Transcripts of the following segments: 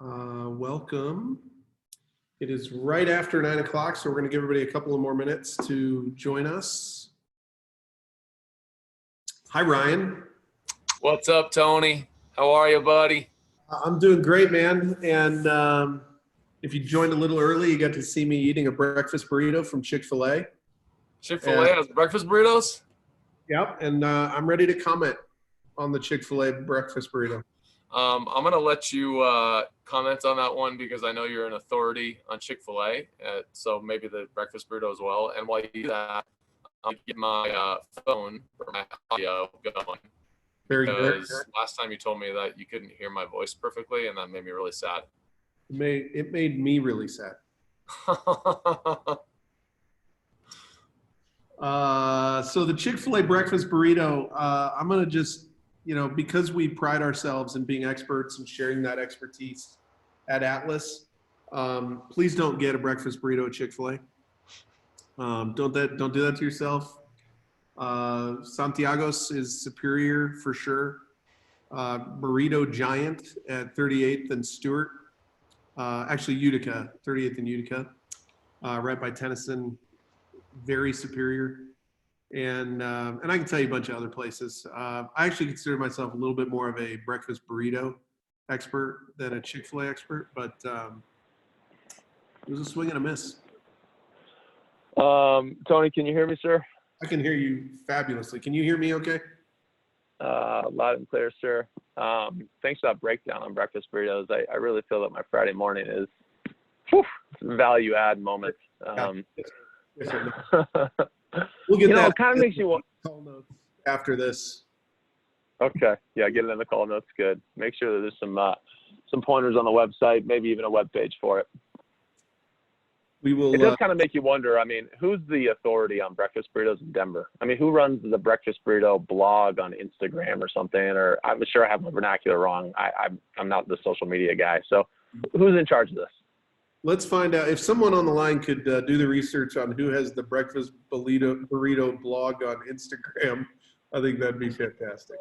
Welcome. It is right after 9 o'clock, so we're going to give everybody a couple of more minutes to join us. Hi, Ryan. What's up, Tony? How are you, buddy? I'm doing great, man. And if you joined a little early, you got to see me eating a breakfast burrito from Chick-fil-A. Chick-fil-A has breakfast burritos? Yep, and I'm ready to comment on the Chick-fil-A breakfast burrito. I'm going to let you comment on that one because I know you're an authority on Chick-fil-A, so maybe the breakfast burrito as well. And while you do that, I'll get my phone or my audio going. Very because good. Last time you told me that you couldn't hear my voice perfectly, and that made me really sad. It made me really sad. So the Chick-fil-A breakfast burrito, I'm going to just, because we pride ourselves in being experts and sharing that expertise at Atlas, please don't get a breakfast burrito at Chick-fil-A. Don't do that to yourself. Santiago's is superior for sure. Burrito Giant at 38th and Stewart. Actually Utica, 38th and Utica, right by Tennyson. Very superior. And I can tell you a bunch of other places. I actually consider myself a little bit more of a breakfast burrito expert than a Chick-fil-A expert, but it was a swing and a miss. Tony, can you hear me, sir? I can hear you fabulously. Can you hear me okay? Loud and clear, sir. Thanks for that breakdown on breakfast burritos. I really feel that my Friday morning is value add moment. Yes, we'll get that. It kind of makes you want call notes after this. Okay, yeah, get it in the call notes. Good. Make sure that there's some pointers on the website, maybe even a web page for it. We will. It does kind of make you wonder. I mean, who's the authority on breakfast burritos in Denver? I mean, who runs the breakfast burrito blog on Instagram or something? Or I'm sure I have my vernacular wrong. I'm not the social media guy. So, who's in charge of this? Let's find out. If someone on the line could do the research on who has the breakfast burrito blog on Instagram, I think that'd be fantastic.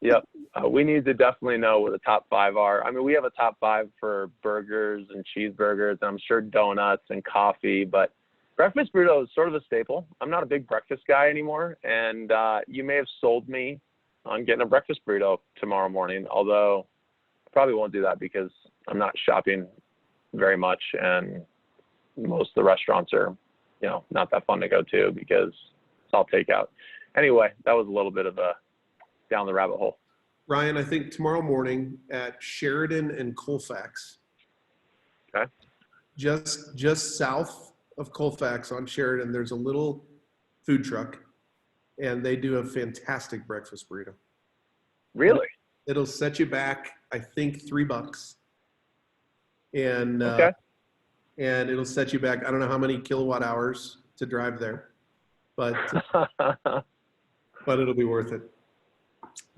Yep. We need to definitely know what the top 5 are. I mean, we have a top 5 for burgers and cheeseburgers, and I'm sure donuts and coffee, but breakfast burrito is sort of a staple. I'm not a big breakfast guy anymore, and you may have sold me on getting a breakfast burrito tomorrow morning, although I probably won't do that because I'm not shopping very much, and most of the restaurants are, not that fun to go to because it's all takeout. Anyway, that was a little bit of a down the rabbit hole. Ryan, I think tomorrow morning at Sheridan and Colfax. Okay. Just south of Colfax on Sheridan, there's a little food truck, and they do a fantastic breakfast burrito. Really? It'll set you back, I think, $3. And okay. And it'll set you back, I don't know how many kilowatt hours to drive there, but but it'll be worth it.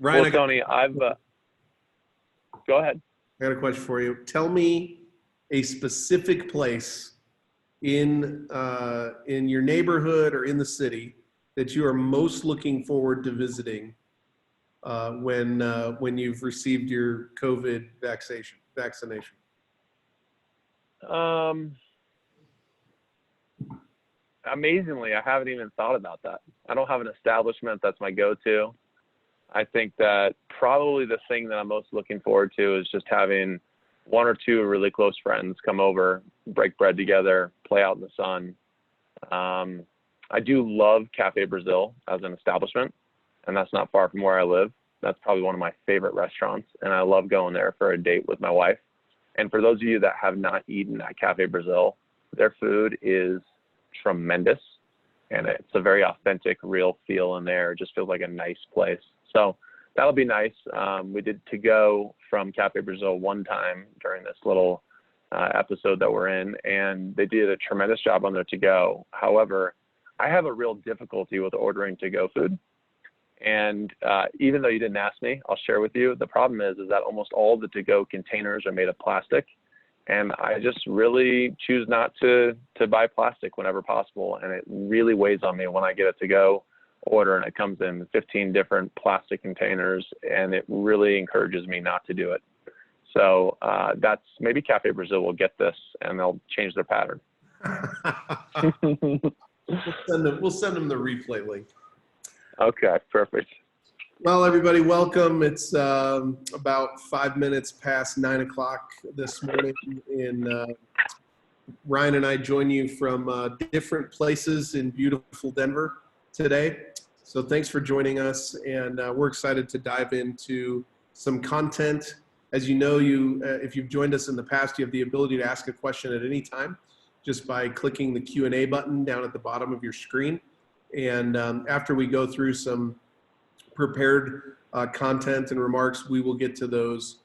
Ryan, well, Tony, go ahead. I got a question for you. Tell me a specific place in your neighborhood or in the city that you are most looking forward to visiting when you've received your COVID vaccination. Amazingly, I haven't even thought about that. I don't have an establishment that's my go-to. I think that probably the thing that I'm most looking forward to is just having 1 or 2 really close friends come over, break bread together, play out in the sun. I do love Cafe Brazil as an establishment, and that's not far from where I live. That's probably one of my favorite restaurants, and I love going there for a date with my wife. And for those of you that have not eaten at Cafe Brazil, their food is tremendous, and it's a very authentic, real feel in there. It just feels like a nice place. So that'll be nice. We did to go from Cafe Brazil one time during this little episode that we're in, and they did a tremendous job on their to go. However, I have a real difficulty with ordering to go food. And even though you didn't ask me, I'll share with you, the problem is that almost all the to-go containers are made of plastic. And I just really choose not to buy plastic whenever possible. And it really weighs on me when I get a to-go order and it comes in 15 different plastic containers, and it really encourages me not to do it. So that's maybe Cafe Brazil will get this and they'll change their pattern. We'll send them the replay link. Okay, perfect. Well, everybody, welcome. It's about 5 minutes past 9 o'clock this morning, and Ryan and I join you from different places in beautiful Denver today. So thanks for joining us, and we're excited to dive into some content. As you know, if you've joined us in the past, you have the ability to ask a question at any time just by clicking the Q&A button down at the bottom of your screen. And after we go through some prepared content and remarks, we will get to those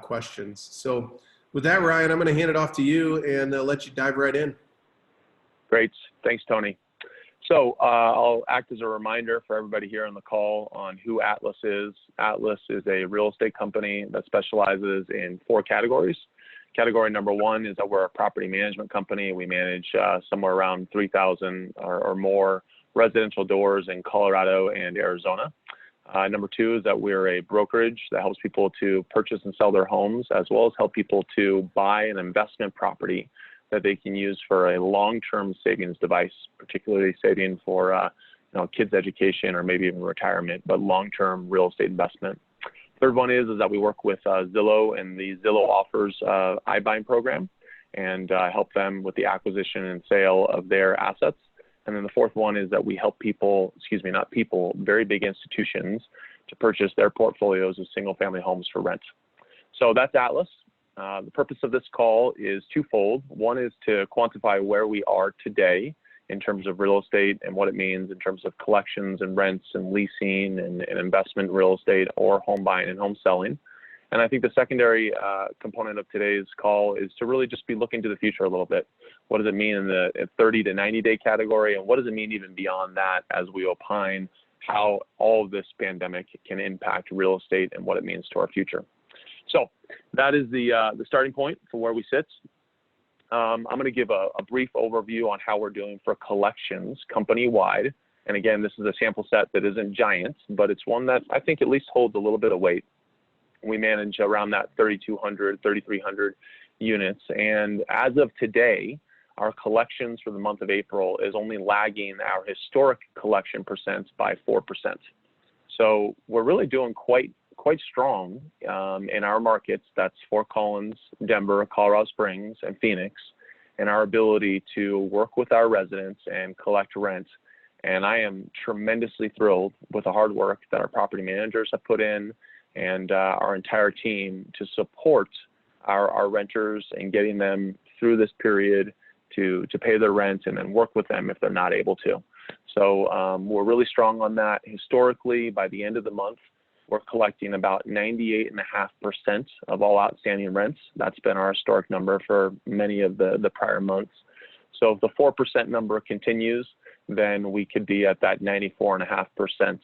questions. So with that, Ryan, I'm going to hand it off to you and let you dive right in. Great. Thanks, Tony. So I'll act as a reminder for everybody here on the call on who Atlas is. Atlas is a real estate company that specializes in 4 categories. Category number 1 is that we're a property management company. We manage somewhere around 3,000 or more residential doors in Colorado and Arizona. Number 2 is that we're a brokerage that helps people to purchase and sell their homes, as well as help people to buy an investment property that they can use for a long-term savings device, particularly saving for kids' education or maybe even retirement, but long-term real estate investment. Third one is that we work with Zillow and the Zillow Offers iBuying program and help them with the acquisition and sale of their assets. And then the fourth one is that we help very big institutions to purchase their portfolios of single-family homes for rent. So that's Atlas. The purpose of this call is twofold. One is to quantify where we are today in terms of real estate and what it means in terms of collections and rents and leasing and investment real estate or home buying and home selling. And I think the secondary component of today's call is to really just be looking to the future a little bit. What does it mean in the 30 to 90 day category? And what does it mean even beyond that as we opine how all of this pandemic can impact real estate and what it means to our future? So that is the starting point for where we sit. I'm going to give a brief overview on how we're doing for collections company-wide. And again, this is a sample set that isn't giant, but it's one that I think at least holds a little bit of weight. We manage around that 3,200, 3,300 units. And as of today, our collections for the month of April is only lagging our historic collection percent by 4%. So we're really doing quite strong in our markets. That's Fort Collins, Denver, Colorado Springs, and Phoenix, and our ability to work with our residents and collect rent. And I am tremendously thrilled with the hard work that our property managers have put in and our entire team to support our renters and getting them through this period to pay their rent and then work with them if they're not able to. So we're really strong on that. Historically, by the end of the month, we're collecting about 98.5% of all outstanding rents. That's been our historic number for many of the prior months. So if the 4% number continues, then we could be at that 94.5%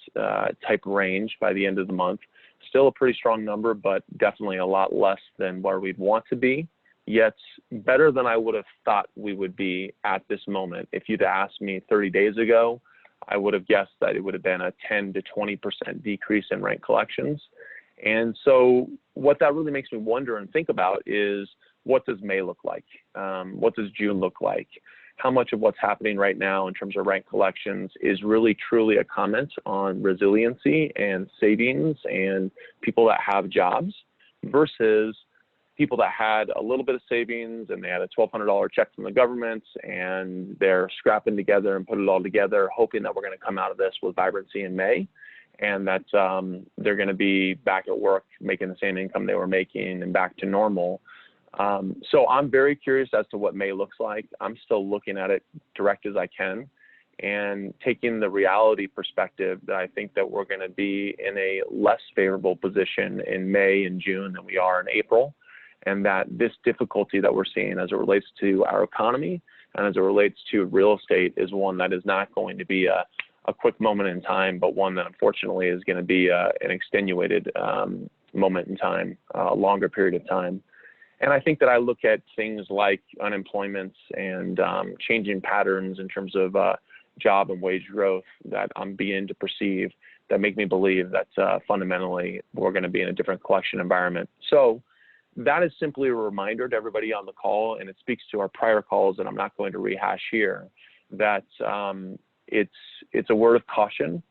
type range by the end of the month. Still a pretty strong number, but definitely a lot less than where we'd want to be, yet better than I would have thought we would be at this moment. If you'd asked me 30 days ago, I would have guessed that it would have been a 10 to 20% decrease in rent collections. And so what that really makes me wonder and think about is, what does May look like? What does June look like? How much of what's happening right now in terms of rent collections is really truly a comment on resiliency and savings and people that have jobs versus people that had a little bit of savings and they had a $1,200 check from the government and they're scrapping together and put it all together, hoping that we're going to come out of this with vibrancy in May and that they're going to be back at work making the same income they were making and back to normal. So I'm very curious as to what May looks like. I'm still looking at it direct as I can and taking the reality perspective that I think that we're going to be in a less favorable position in May and June than we are in April. And that this difficulty that we're seeing as it relates to our economy and as it relates to real estate is one that is not going to be a quick moment in time, but one that unfortunately is going to be an extenuated moment in time, a longer period of time. And I think that I look at things like unemployment and changing patterns in terms of job and wage growth that I'm beginning to perceive that make me believe that fundamentally we're going to be in a different collection environment. So that is simply a reminder to everybody on the call, and it speaks to our prior calls that I'm not going to rehash here, that it's a word of caution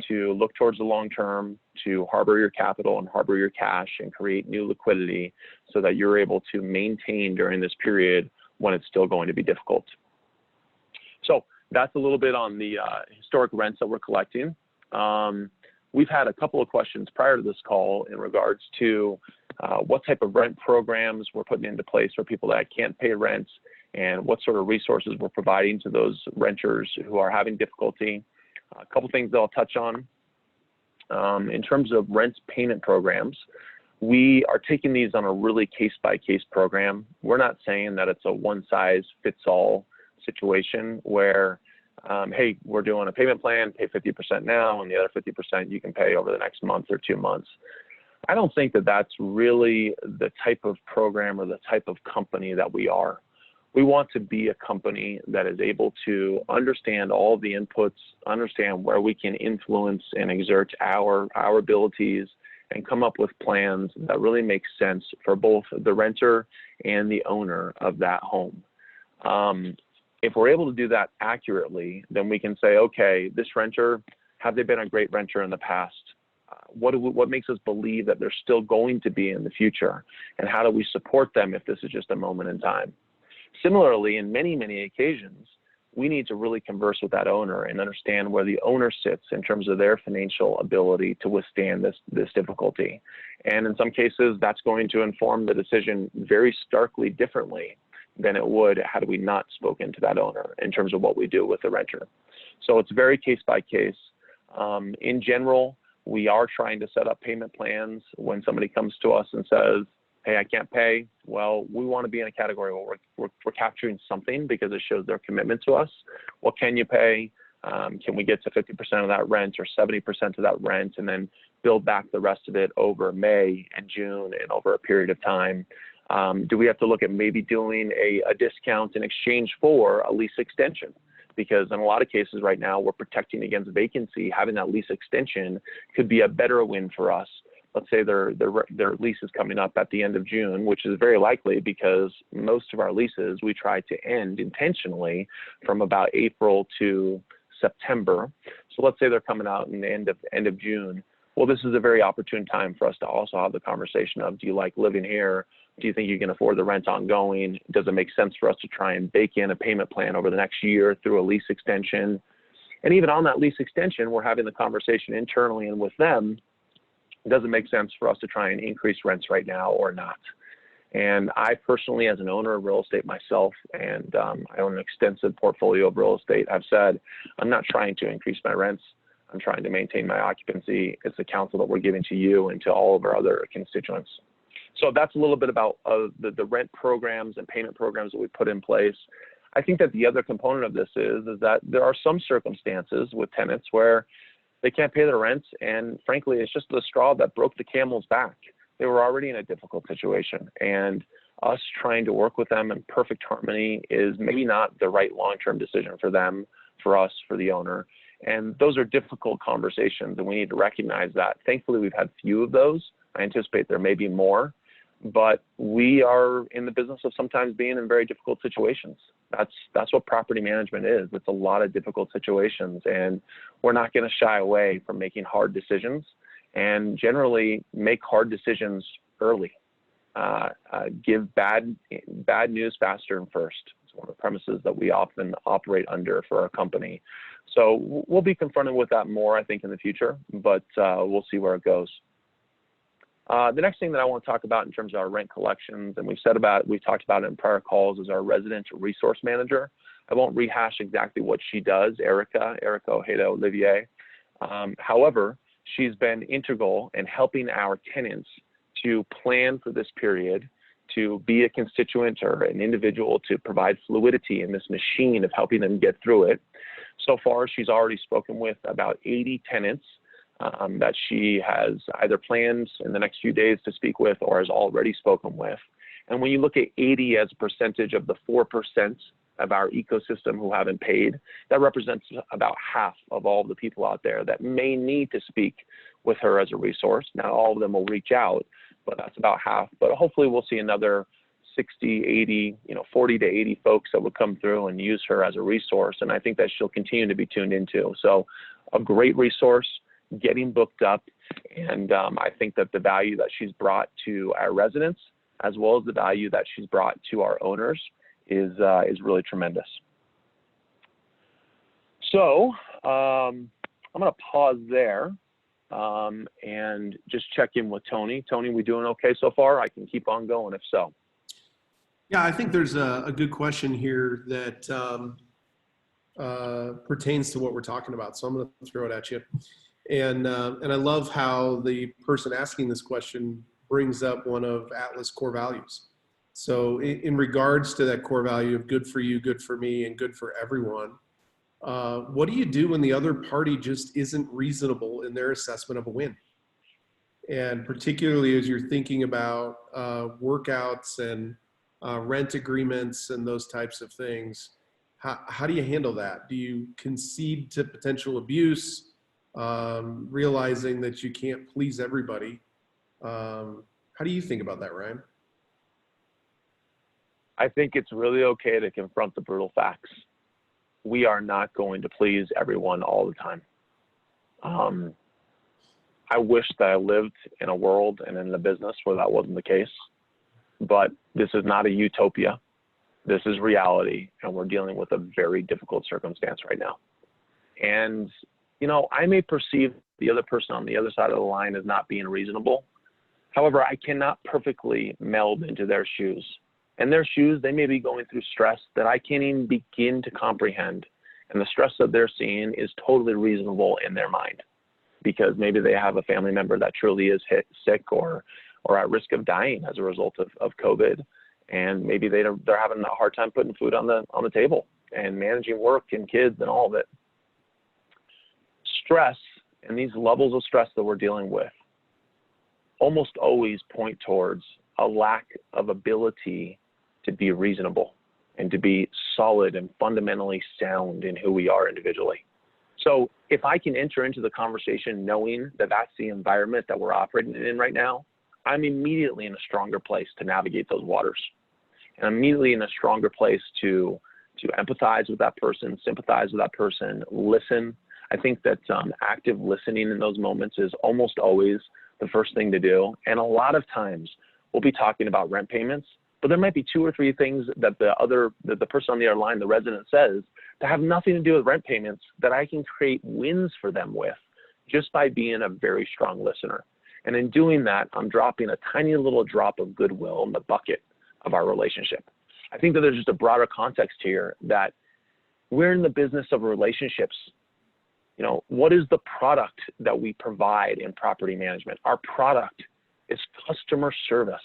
to look towards the long term, to harbor your capital and harbor your cash and create new liquidity so that you're able to maintain during this period when it's still going to be difficult. So that's a little bit on the historic rents that we're collecting. We've had a couple of questions prior to this call in regards to what type of rent programs we're putting into place for people that can't pay rents, and what sort of resources we're providing to those renters who are having difficulty. A couple things that I'll touch on. In terms of rent payment programs, we are taking these on a really case-by-case program. We're not saying that it's a one-size-fits-all situation where, hey, we're doing a payment plan, pay 50% now, and the other 50% you can pay over the next month or 2 months. I don't think that that's really the type of program or the type of company that we are. We want to be a company that is able to understand all the inputs, understand where we can influence and exert our abilities, and come up with plans that really make sense for both the renter and the owner of that home. If we're able to do that accurately, then we can say, okay, this renter, have they been a great renter in the past? What makes us believe that they're still going to be in the future? And how do we support them if this is just a moment in time? Similarly, in many, many occasions, we need to really converse with that owner and understand where the owner sits in terms of their financial ability to withstand this difficulty. And in some cases, that's going to inform the decision very starkly differently than it would had we not spoken to that owner in terms of what we do with the renter. So it's very case by case. In general, we are trying to set up payment plans when somebody comes to us and says, hey, I can't pay. Well, we want to be in a category where we're capturing something because it shows their commitment to us. What can you pay? Can we get to 50% of that rent or 70% of that rent, and then build back the rest of it over May and June and over a period of time? Do we have to look at maybe doing a discount in exchange for a lease extension? Because in a lot of cases right now, we're protecting against vacancy. Having that lease extension could be a better win for us. Let's say their lease is coming up at the end of June, which is very likely because most of our leases we try to end intentionally from about April to September. So let's say they're coming out in the end of June. Well, this is a very opportune time for us to also have the conversation of, do you like living here? Do you think you can afford the rent ongoing? Does it make sense for us to try and bake in a payment plan over the next year through a lease extension? And even on that lease extension, we're having the conversation internally and with them. Does it make sense for us to try and increase rents right now or not? And I personally, as an owner of real estate myself, and I own an extensive portfolio of real estate, I've said, I'm not trying to increase my rents. I'm trying to maintain my occupancy. It's the counsel that we're giving to you and to all of our other constituents. So that's a little bit about the rent programs and payment programs that we put in place. I think that the other component of this is that there are some circumstances with tenants where they can't pay their rents, and frankly, it's just the straw that broke the camel's back. They were already in a difficult situation, and us trying to work with them in perfect harmony is maybe not the right long-term decision for them, for us, for the owner. And those are difficult conversations, and we need to recognize that. Thankfully, we've had few of those. I anticipate there may be more, but we are in the business of sometimes being in very difficult situations. That's what property management is. It's a lot of difficult situations, and we're not going to shy away from making hard decisions, and generally make hard decisions early. Give bad news faster and first. It's one of the premises that we often operate under for our company. So we'll be confronted with that more, I think, in the future, but we'll see where it goes. The next thing that I want to talk about in terms of our rent collections, and we've talked about it in prior calls, is our residential resource manager. I won't rehash exactly what she does, Erica Ojeda Olivier. However, she's been integral in helping our tenants to plan for this period, to be a constituent or an individual to provide fluidity in this machine of helping them get through it. So far, she's already spoken with about 80 tenants that she has either planned in the next few days to speak with or has already spoken with. And when you look at 80 as a percentage of the 4% of our ecosystem who haven't paid, that represents about half of all the people out there that may need to speak with her as a resource. Not all of them will reach out, but that's about half. But hopefully we'll see another 60, 80, 40 to 80 folks that would come through and use her as a resource. And I think that she'll continue to be tuned into. So a great resource, getting booked up. And I think that the value that she's brought to our residents, as well as the value that she's brought to our owners, is really tremendous. So I'm going to pause there and just check in with Tony. Tony, we doing okay so far? I can keep on going if so. Yeah, I think there's a good question here that pertains to what we're talking about. So I'm going to throw it at you. And I love how the person asking this question brings up one of Atlas' core values. So in regards to that core value of good for you, good for me, and good for everyone, what do you do when the other party just isn't reasonable in their assessment of a win? And particularly as you're thinking about workouts and rent agreements and those types of things, how do you handle that? Do you concede to potential abuse, realizing that you can't please everybody? How do you think about that, Ryan? I think it's really okay to confront the brutal facts. We are not going to please everyone all the time. I wish that I lived in a world and in a business where that wasn't the case, but this is not a utopia. This is reality, and we're dealing with a very difficult circumstance right now. And, I may perceive the other person on the other side of the line as not being reasonable. However, I cannot perfectly meld into their shoes. And their shoes, they may be going through stress that I can't even begin to comprehend. And the stress that they're seeing is totally reasonable in their mind, because maybe they have a family member that truly is sick or at risk of dying as a result of COVID. And maybe they're having a hard time putting food on the table and managing work and kids and all of it. Stress and these levels of stress that we're dealing with almost always point towards a lack of ability to be reasonable and to be solid and fundamentally sound in who we are individually. So if I can enter into the conversation knowing that that's the environment that we're operating in right now, I'm immediately in a stronger place to navigate those waters. And I'm immediately in a stronger place to empathize with that person, sympathize with that person, listen. I think that active listening in those moments is almost always the first thing to do. And a lot of times we'll be talking about rent payments, but there might be 2 or 3 things that the person on the other line, the resident, says that have nothing to do with rent payments that I can create wins for them with just by being a very strong listener. And in doing that, I'm dropping a tiny little drop of goodwill in the bucket of our relationship. I think that there's just a broader context here that we're in the business of relationships. What is the product that we provide in property management? Our product is customer service.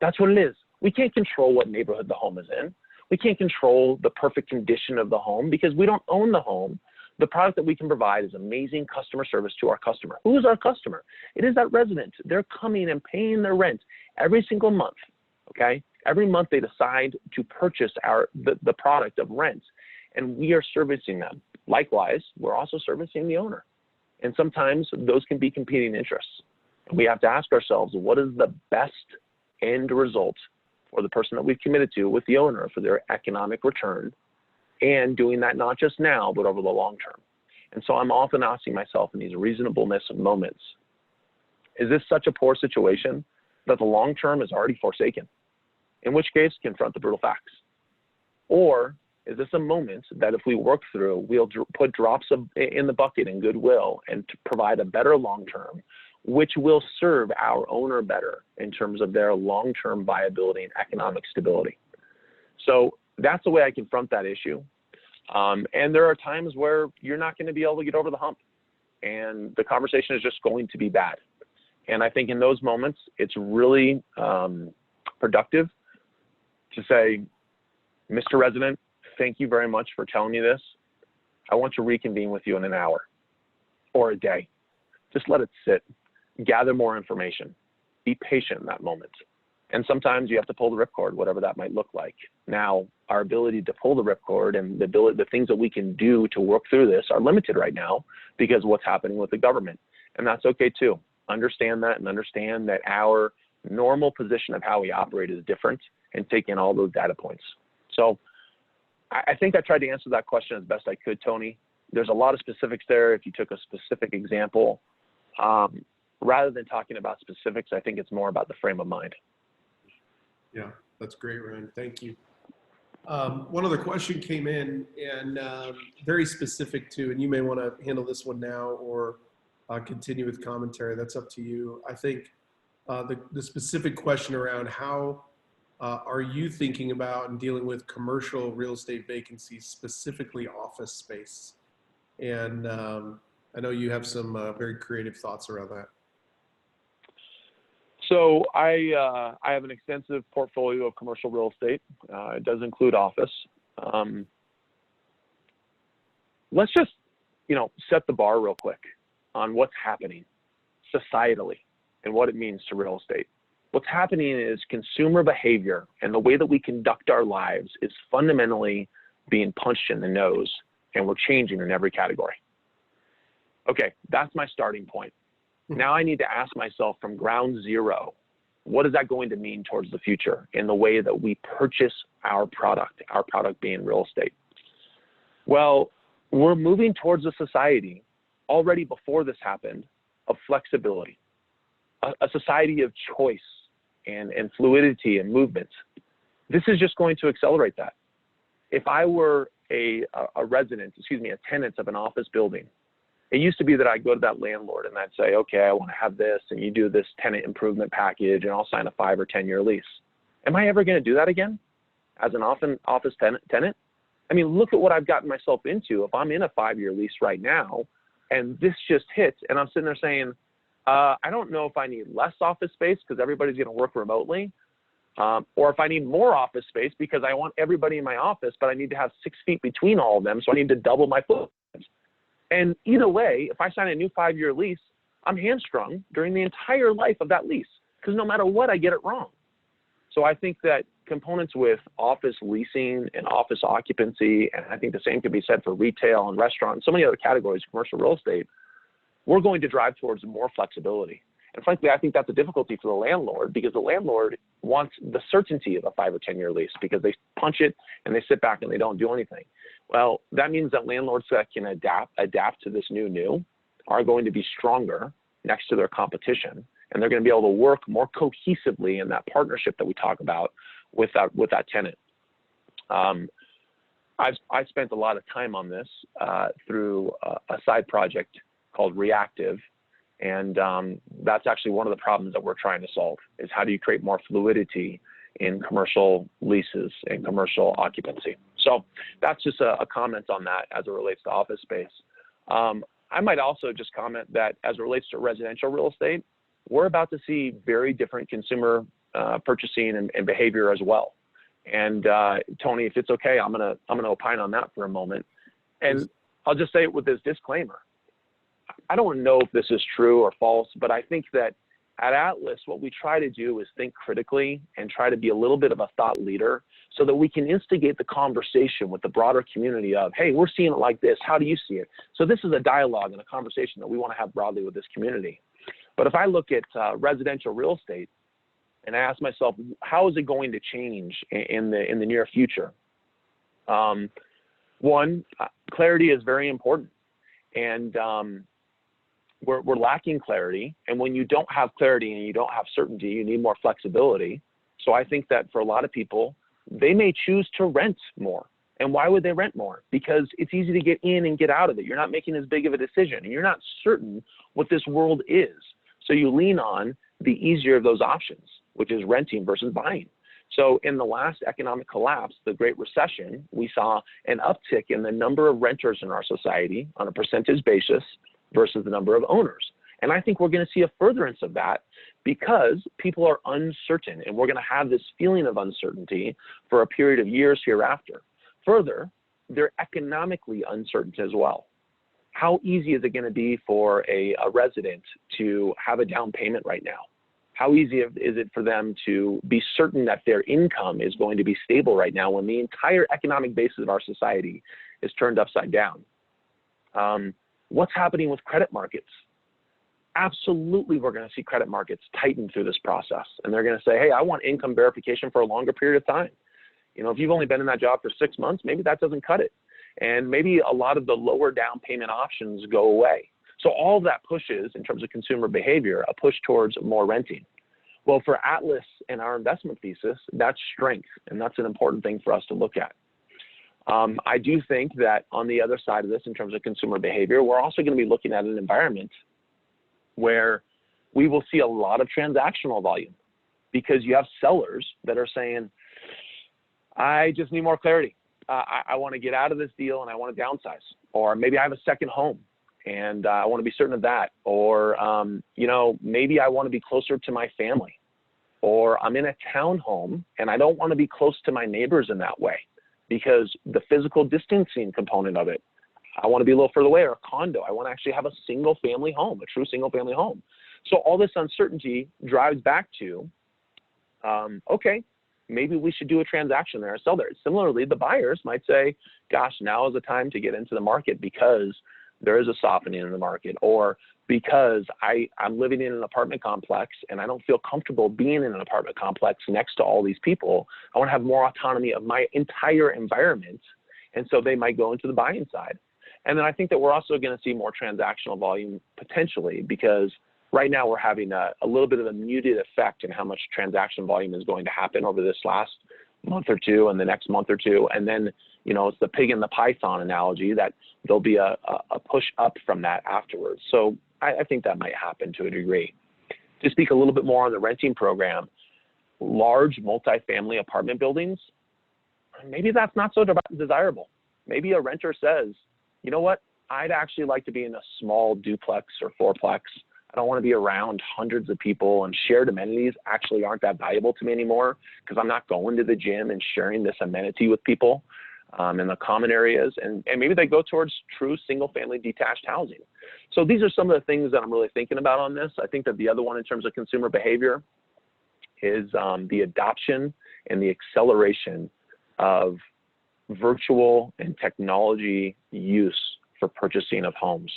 That's what it is. We can't control what neighborhood the home is in. We can't control the perfect condition of the home because we don't own the home. The product that we can provide is amazing customer service to our customer. Who is our customer? It is that resident. They're coming and paying their rent every single month, okay? Every month they decide to purchase the product of rent, and we are servicing them. Likewise, we're also servicing the owner. And sometimes those can be competing interests. And we have to ask ourselves, what is the best end result for the person that we've committed to with the owner for their economic return, and doing that not just now, but over the long term. And so I'm often asking myself in these reasonableness moments, is this such a poor situation that the long term is already forsaken? In which case, confront the brutal facts. Or is this a moment that if we work through, we'll put drops in the bucket in goodwill and to provide a better long term, which will serve our owner better in terms of their long-term viability and economic stability. So that's the way I confront that issue. And there are times where you're not going to be able to get over the hump and the conversation is just going to be bad. And I think in those moments, it's really productive to say, Mr. Resident, thank you very much for telling me this. I want to reconvene with you in an hour or a day. Just let it sit. Gather more information. Be patient in that moment. And sometimes you have to pull the ripcord, whatever that might look like. Now, our ability to pull the ripcord and the things that we can do to work through this are limited right now because of what's happening with the government. And that's okay too. Understand that and understand that our normal position of how we operate is different, and take in all those data points. So I think I tried to answer that question as best I could, Tony. There's a lot of specifics there. If you took a specific example, rather than talking about specifics, I think it's more about the frame of mind. Yeah, that's great, Ryan. Thank you. One other question came in, and very specific to, and you may want to handle this one now or continue with commentary. That's up to you. I think the specific question around how are you thinking about and dealing with commercial real estate vacancies, specifically office space? And I know you have some very creative thoughts around that. So I have an extensive portfolio of commercial real estate. It does include office. Let's just, set the bar real quick on what's happening societally and what it means to real estate. What's happening is consumer behavior and the way that we conduct our lives is fundamentally being punched in the nose, and we're changing in every category. Okay, that's my starting point. Now I need to ask myself from ground zero, what is that going to mean towards the future in the way that we purchase our product being real estate? Well, we're moving towards a society already before this happened of flexibility, a society of choice and fluidity and movement. This is just going to accelerate that. If I were a tenant of an office building, it used to be that I'd go to that landlord and I'd say, okay, I want to have this, and you do this tenant improvement package, and I'll sign a 5 or 10 year lease. Am I ever going to do that again as an office tenant? I mean, look at what I've gotten myself into. If I'm in a 5-year lease right now, and this just hits, and I'm sitting there saying, I don't know if I need less office space because everybody's going to work remotely, or if I need more office space because I want everybody in my office, but I need to have 6 feet between all of them, so I need to double my footprint. And either way, if I sign a new 5-year lease, I'm hamstrung during the entire life of that lease because no matter what, I get it wrong. So I think that components with office leasing and office occupancy, and I think the same could be said for retail and restaurant and so many other categories of commercial real estate, we're going to drive towards more flexibility. And frankly, I think that's a difficulty for the landlord because the landlord wants the certainty of a 5 or 10 year lease because they punch it and they sit back and they don't do anything. Well, that means that landlords that can adapt to this new are going to be stronger next to their competition, and they're going to be able to work more cohesively in that partnership that we talk about with that tenant. I've spent a lot of time on this through a side project called Reactive, and that's actually one of the problems that we're trying to solve is how do you create more fluidity in commercial leases and commercial occupancy. So that's just a comment on that as it relates to office space. I might also just comment that as it relates to residential real estate, we're about to see very different consumer purchasing and behavior as well. And Tony, if it's okay, I'm gonna opine on that for a moment. And I'll just say it with this disclaimer. I don't know if this is true or false, but I think that at Atlas, what we try to do is think critically and try to be a little bit of a thought leader so that we can instigate the conversation with the broader community of, hey, we're seeing it like this. How do you see it? So this is a dialogue and a conversation that we want to have broadly with this community. But if I look at residential real estate and I ask myself, how is it going to change in the near future? One, clarity is very important. And we're lacking clarity. And when you don't have clarity and you don't have certainty, you need more flexibility. So I think that for a lot of people, they may choose to rent more. And why would they rent more? Because it's easy to get in and get out of it. You're not making as big of a decision and you're not certain what this world is. So you lean on the easier of those options, which is renting versus buying. So in the last economic collapse, the Great Recession, we saw an uptick in the number of renters in our society on a percentage basis versus the number of owners. And I think we're going to see a furtherance of that because people are uncertain and we're going to have this feeling of uncertainty for a period of years hereafter. Further, they're economically uncertain as well. How easy is it going to be for a resident to have a down payment right now? How easy is it for them to be certain that their income is going to be stable right now when the entire economic basis of our society is turned upside down? What's happening with credit markets? absolutely we're going to see credit markets tighten through this process. And they're going to say, hey, I want income verification for a longer period of time. You know, if you've only been in that job for 6 months, maybe that doesn't cut it. And maybe a lot of the lower down payment options go away. So all of that pushes, in terms of consumer behavior, a push towards more renting. Well, for Atlas and our investment thesis, that's strength, and that's an important thing for us to look at. I do think that on the other side of this, in terms of consumer behavior, we're also going to be looking at an environment where we will see a lot of transactional volume, because you have sellers that are saying, I just need more clarity. I want to get out of this deal and I want to downsize. Or maybe I have a second home and I want to be certain of that. Or, you know, maybe I want to be closer to my family. Or I'm in a townhome and I don't want to be close to my neighbors in that way, because the physical distancing component of it, I want to be a little further away. Or a condo, I want to actually have a single family home, a true single family home. So all this uncertainty drives back to, okay, maybe we should do a transaction there, sell there. Similarly, the buyers might say, gosh, now is the time to get into the market because there is a softening in the market, or because I'm living in an apartment complex and I don't feel comfortable being in an apartment complex next to all these people. I want to have more autonomy of my entire environment. And so they might go into the buying side. And then I think that we're also going to see more transactional volume potentially, because right now we're having a little bit of a muted effect in how much transaction volume is going to happen over this last month or two and the next month or two. And then, you know, it's the pig and the python analogy that there'll be a push up from that afterwards. So I think that might happen to a degree. To speak a little bit more on the renting program, large multifamily apartment buildings, maybe that's not so desirable. Maybe a renter says, you know what, I'd actually like to be in a small duplex or fourplex. I don't want to be around hundreds of people, and shared amenities actually aren't that valuable to me anymore, because I'm not going to the gym and sharing this amenity with people in the common areas. And maybe they go towards true single family detached housing. So these are some of the things that I'm really thinking about on this. I think that the other one in terms of consumer behavior is the adoption and the acceleration of virtual and technology use for purchasing of homes.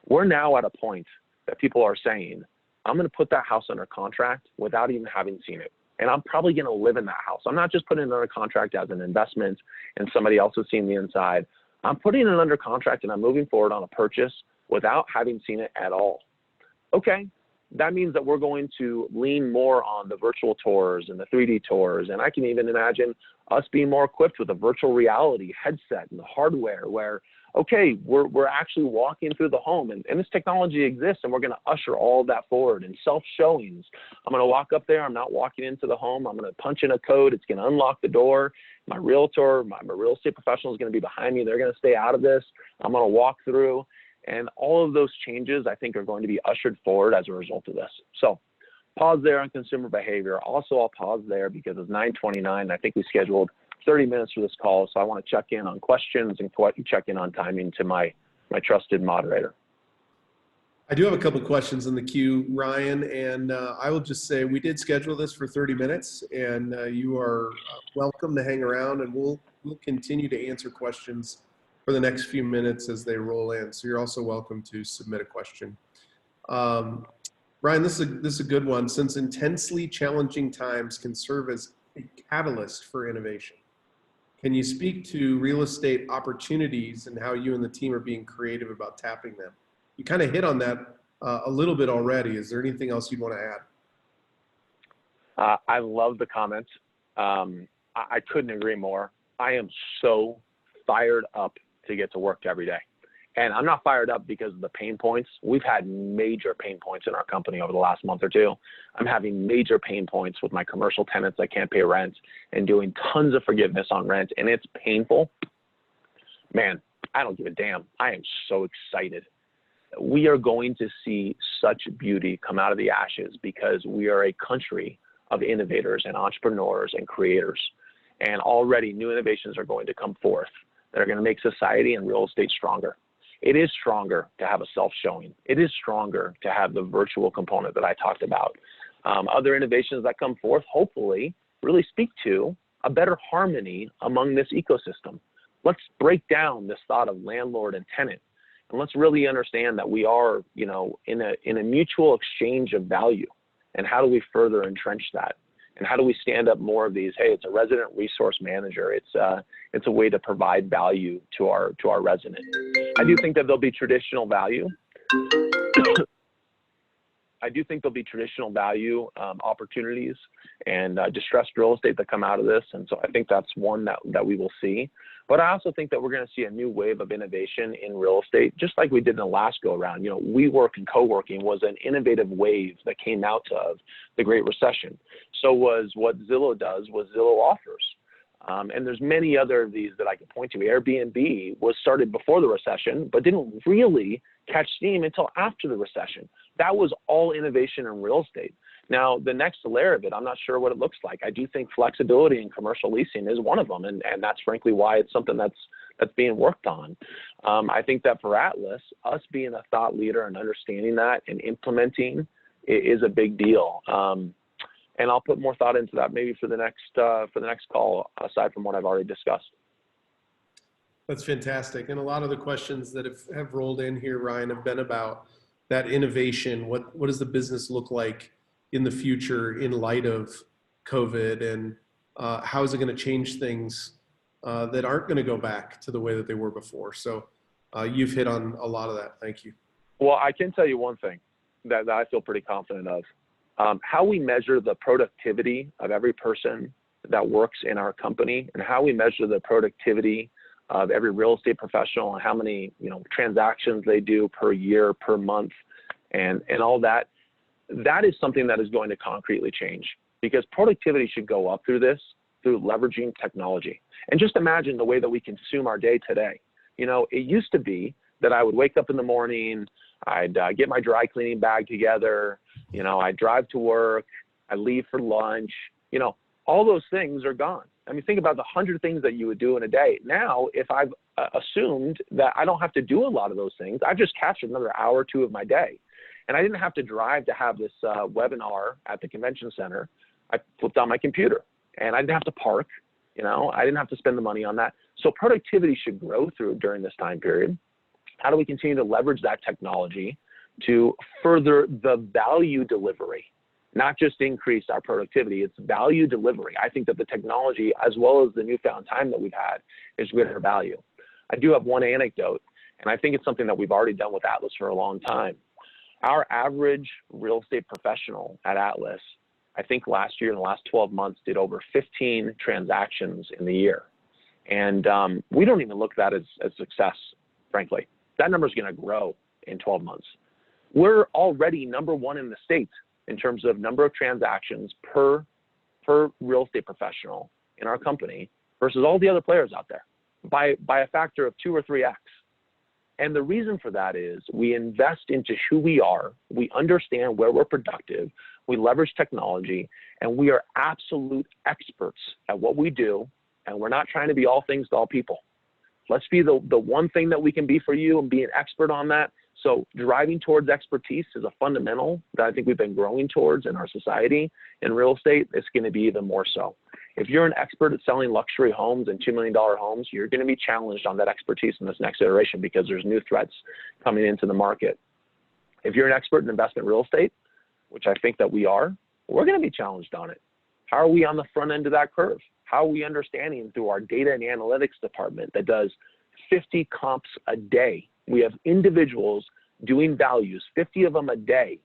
We're now at a point that people are saying, I'm going to put that house under contract without even having seen it. And I'm probably going to live in that house. I'm not just putting it under contract as an investment and somebody else has seen the inside. I'm putting it under contract and I'm moving forward on a purchase without having seen it at all. Okay, that means that we're going to lean more on the virtual tours and the 3D tours. And I can even imagine us being more equipped with a virtual reality headset and the hardware where, okay, we're actually walking through the home and this technology exists, and we're going to usher all of that forward. And self-showings, I'm going to walk up there. I'm not walking into the home. I'm going to punch in a code. It's going to unlock the door. My realtor, my real estate professional is going to be behind me. They're going to stay out of this. I'm going to walk through. And all of those changes, I think, are going to be ushered forward as a result of this. So pause there on consumer behavior. Also, I'll pause there because it's 9:29. I think we scheduled 30 minutes for this call. So I want to check in on questions and check in on timing to my trusted moderator. I do have a couple of questions in the queue, Ryan, and I will just say we did schedule this for 30 minutes, and you are welcome to hang around, and we'll continue to answer questions for the next few minutes as they roll in. So you're also welcome to submit a question. Ryan, this is a good one. Since intensely challenging times can serve as a catalyst for innovation, can you speak to real estate opportunities and how you and the team are being creative about tapping them? You kind of hit on that a little bit already. Is there anything else you'd want to add? I love the comments. I couldn't agree more. I am so fired up to get to work every day. And I'm not fired up because of the pain points. We've had major pain points in our company over the last month or two. I'm having major pain points with my commercial tenants that can't pay rent and doing tons of forgiveness on rent, and it's painful. Man, I don't give a damn. I am so excited. We are going to see such beauty come out of the ashes because we are a country of innovators and entrepreneurs and creators. And already new innovations are going to come forth that are going to make society and real estate stronger. It is stronger to have a self-showing. It is stronger to have the virtual component that I talked about. Other innovations that come forth, hopefully, really speak to a better harmony among this ecosystem. Let's break down this thought of landlord and tenant. And let's really understand that we are, you know, in a mutual exchange of value. And how do we further entrench that? And how do we stand up more of these? Hey, it's a resident resource manager. It's a way to provide value to our resident. I do think that there'll be traditional value. I do think there'll be traditional value opportunities and distressed real estate that come out of this. And so I think that's one that we will see. But I also think that we're going to see a new wave of innovation in real estate, just like we did in the last go around. You know, WeWork and co-working was an innovative wave that came out of the Great Recession. So was what Zillow does, what Zillow offers. And there's many other of these that I can point to. Airbnb was started before the recession, but didn't really catch steam until after the recession. That was all innovation in real estate. Now, the next layer of it, I'm not sure what it looks like. I do think flexibility in commercial leasing is one of them, and that's frankly why it's something that's being worked on. I think that for Atlas, us being a thought leader and understanding that and implementing is a big deal. And I'll put more thought into that maybe for the next call, aside from what I've already discussed. That's fantastic. And a lot of the questions that have rolled in here, Ryan, have been about that innovation. What does the business look like in the future in light of COVID, and how is it going to change things that aren't going to go back to the way that they were before? So you've hit on a lot of that. Thank you. Well, I can tell you one thing that I feel pretty confident of. How we measure the productivity of every person that works in our company, and how we measure the productivity of every real estate professional, and how many, you know, transactions they do per year, per month, and all that, that is something that is going to concretely change, because productivity should go up through leveraging technology. And just imagine the way that we consume our day today. You know, it used to be that I would wake up in the morning, I'd get my dry cleaning bag together, you know, I'd drive to work, I'd leave for lunch, you know, all those things are gone. I mean, think about the 100 things that you would do in a day. Now, if I've assumed that I don't have to do a lot of those things, I've just captured another hour or two of my day. And I didn't have to drive to have this webinar at the convention center. I flipped on my computer, and I didn't have to park, you know, I didn't have to spend the money on that. So productivity should grow during this time period. How do we continue to leverage that technology to further the value delivery? Not just increase our productivity, it's value delivery. I think that the technology, as well as the newfound time that we've had, is greater value. I do have one anecdote, and I think it's something that we've already done with Atlas for a long time. Our average real estate professional at Atlas, I think last year, in the last 12 months, did over 15 transactions in the year. And we don't even look at that as success, frankly. That number is going to grow in 12 months. We're already #1 in the state in terms of number of transactions per real estate professional in our company versus all the other players out there by a factor of 2 or 3x. And the reason for that is we invest into who we are, we understand where we're productive, we leverage technology, and we are absolute experts at what we do, and we're not trying to be all things to all people. Let's be the one thing that we can be for you and be an expert on that. So driving towards expertise is a fundamental that I think we've been growing towards in our society. In real estate, it's going to be even more so. If you're an expert at selling luxury homes and $2 million homes, you're going to be challenged on that expertise in this next iteration because there's new threats coming into the market. If you're an expert in investment real estate, which I think that we are, we're going to be challenged on it. How are we on the front end of that curve? How are we understanding through our data and analytics department that does 50 comps a day? We have individuals doing values, 50 of them a day,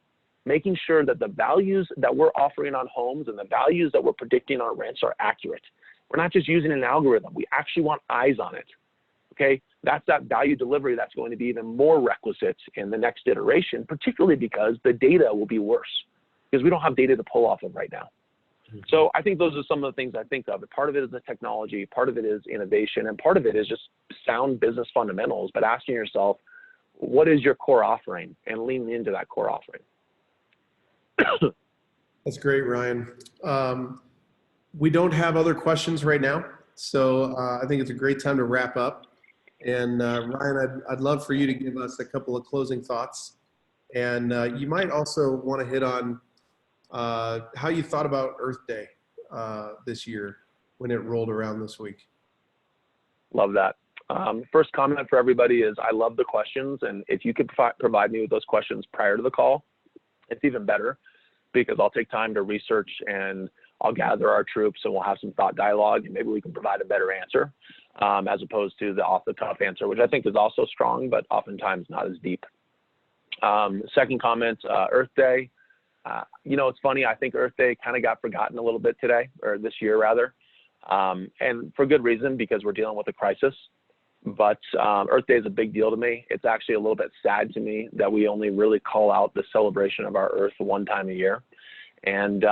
making sure that the values that we're offering on homes and the values that we're predicting on rents are accurate. We're not just using an algorithm. We actually want eyes on it, okay? That's that value delivery that's going to be even more requisite in the next iteration, particularly because the data will be worse because we don't have data to pull off of right now. So I think those are some of the things I think of. Part of it is the technology, part of it is innovation, and part of it is just sound business fundamentals, but asking yourself, what is your core offering, and leaning into that core offering. That's great, Ryan. We don't have other questions right now, so I think it's a great time to wrap up. And Ryan, I'd love for you to give us a couple of closing thoughts. And you might also want to hit on how you thought about Earth Day this year when it rolled around this week. Love that. First comment for everybody is I love the questions, and if you could provide me with those questions prior to the call, it's even better, because I'll take time to research and I'll gather our troops and we'll have some thought dialogue, and maybe we can provide a better answer as opposed to the off the cuff answer, which I think is also strong, but oftentimes not as deep. Second comment, Earth Day. You know, it's funny, I think Earth Day kind of got forgotten a little bit today, or this year rather, and for good reason, because we're dealing with a crisis. But Earth Day is a big deal to me. It's actually a little bit sad to me that we only really call out the celebration of our Earth one time a year. And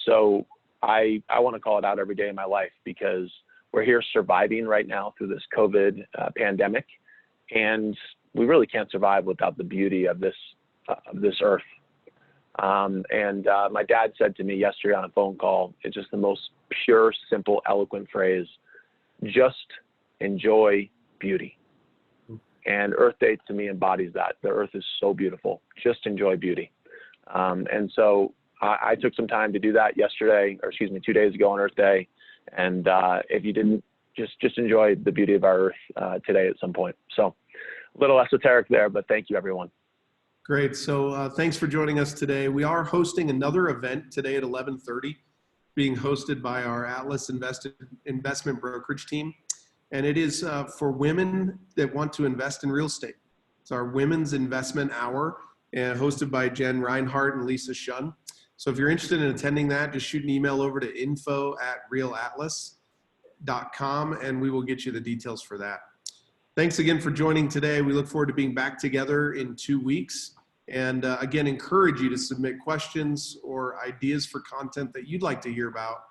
so I want to call it out every day of my life, because we're here surviving right now through this COVID pandemic, and we really can't survive without the beauty of this Earth. My dad said to me yesterday on a phone call, it's just the most pure, simple, eloquent phrase: just enjoy beauty. And Earth Day to me embodies that. The Earth is so beautiful. Just enjoy beauty. And so I took some time to do that yesterday, or excuse me, 2 days ago on Earth Day. And if you didn't, just enjoy the beauty of our Earth today at some point. So a little esoteric there, but thank you, everyone. Great. So thanks for joining us today. We are hosting another event today at 11:30, being hosted by our Atlas investment brokerage team. And it is for women that want to invest in real estate. It's our Women's Investment Hour, and hosted by Jen Reinhardt and Lisa Shun. So if you're interested in attending that, just shoot an email over to info@realatlas.com and we will get you the details for that. Thanks again for joining today. We look forward to being back together in 2 weeks. And again, encourage you to submit questions or ideas for content that you'd like to hear about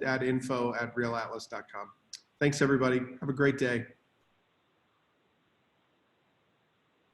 at info@realatlas.com. Thanks, everybody. Have a great day.